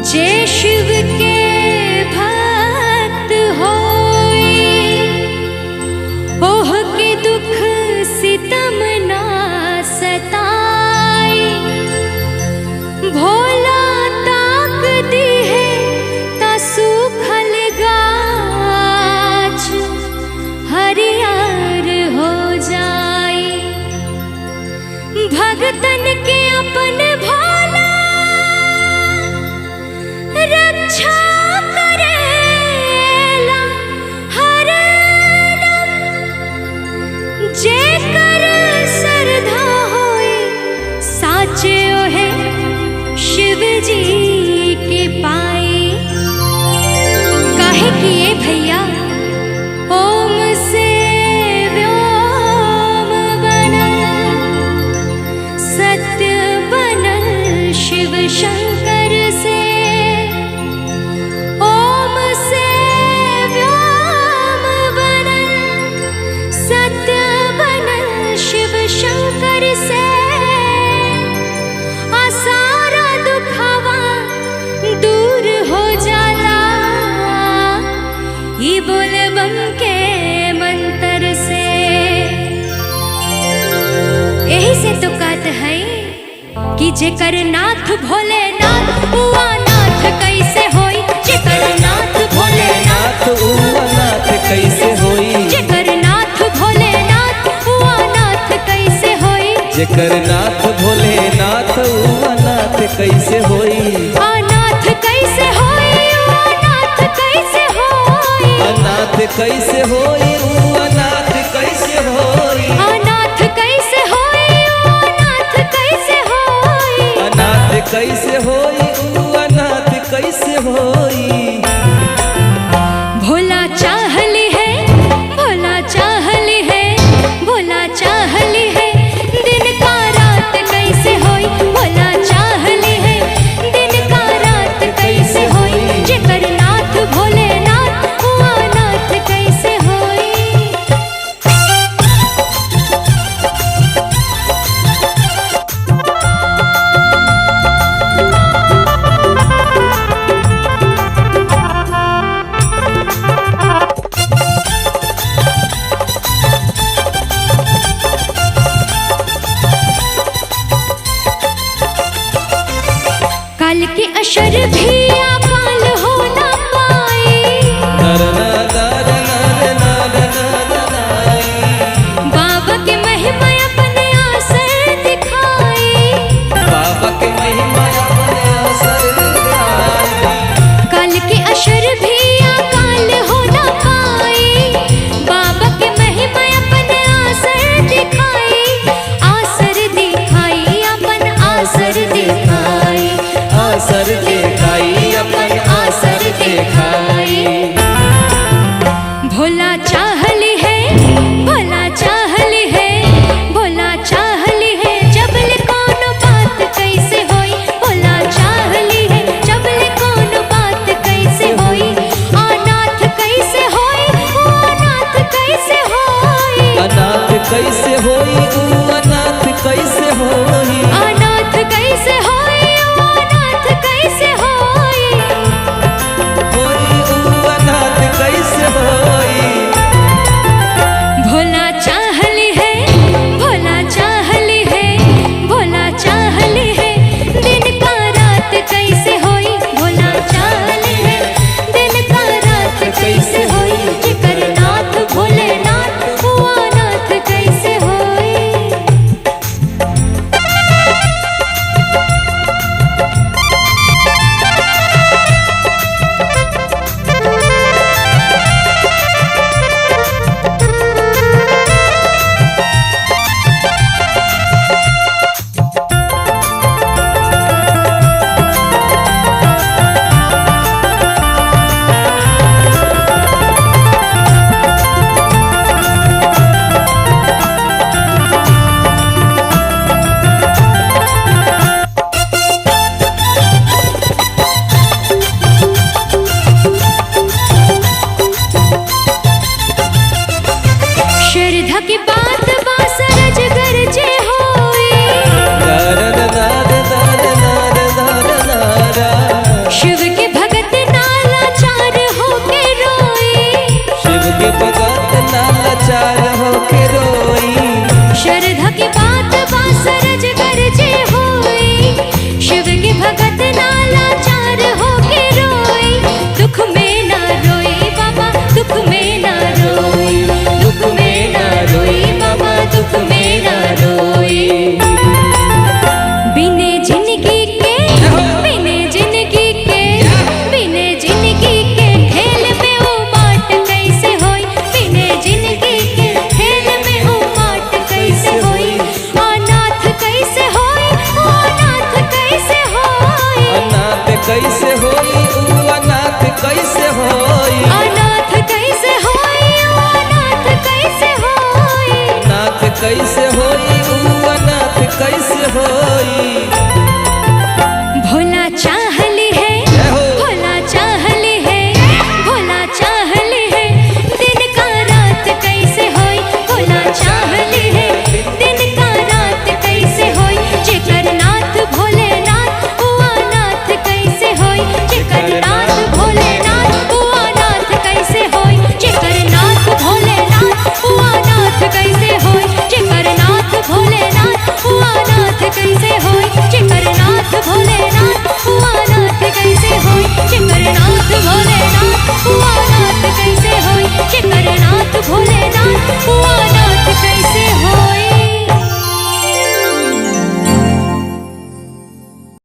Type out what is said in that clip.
जय शिव के भक्त होए, ओह के दुख सितम ना सताए। भोला ताक दी है ता सूखल गाछ हरियर हो जाए। भगतन के अपन भोला रक्षा करेला हरदम। जेकर श्रद्धा होए साचे ओहे शिव जी के पाए। काहे कि ये भैया ओम से व्योम बनल, सत्य बनल शिव शंकर से। ओम से व्योम बनल, सत्य बनल शिव शंकर से। सारा दुखवा दूर हो जाला ये बोलबम के मंत्र से। यही से तो कहते हैं कि जेकर नाथ भोलेनाथ हुआ नाथ कैसे होई। जेकर नाथ भोलेनाथ हुआ नाथ कैसे होई। जेकर नाथ भोलेनाथ हुआ नाथ कैसे होई। जेकर नाथ भोलेनाथ हुआ नाथ कैसे होई। अनाथ कैसे होई, अनाथ कैसे होई। अनाथ कैसे होई, अनाथ कैसे होई। अनाथ कैसे होई, अनाथ कैसे होई। अनाथ कैसे होई, अनाथ कैसे होई। भोला चाहली है, भोला चाहली है, भोला चाहली है दिन का रात कैसे होई। भोला चाहली है दिन का रात कैसे होई। जेकर नाथ भोलेनाथ हुआ नाथ कैसे होई। काल के अशर भी अकाल हो ना पाए। बाबा के महिमा अपने असर दिखाए। बाबा के महिमा अपने असर दिखाए। काल के अशर भी अकाल हो ना पाए। बाबा के महिमा अपने असर दिखाए। असर दिखाई अपन असर दिखाई। असर दिखाई अपन कैसे होई ऊ अनाथ कैसे होई अनाथ कैसे होई अनाथ कैसे होई नाथ कैसे होई ऊ अनाथ कैसे होई भोला चाहली है जय हो। भोला चाहली है भोला चाहली है दिन का रात कैसे होई भोला चाहली है दिन का रात कैसे होई जेकर नाथ भोलेनाथ ऊ अनाथ कैसे होई जेकर नाथ भोलेनाथ ऊ अनाथ कैसे होई जेकर नाथ भोलेनाथ ऊ अनाथ कैसे होई जेकर नाथ भोलेनाथ ऊ अनाथ कैसे होई जेकर नाथ भोलेनाथ ऊ अनाथ कैसे होई जेकर नाथ भोलेनाथ ऊ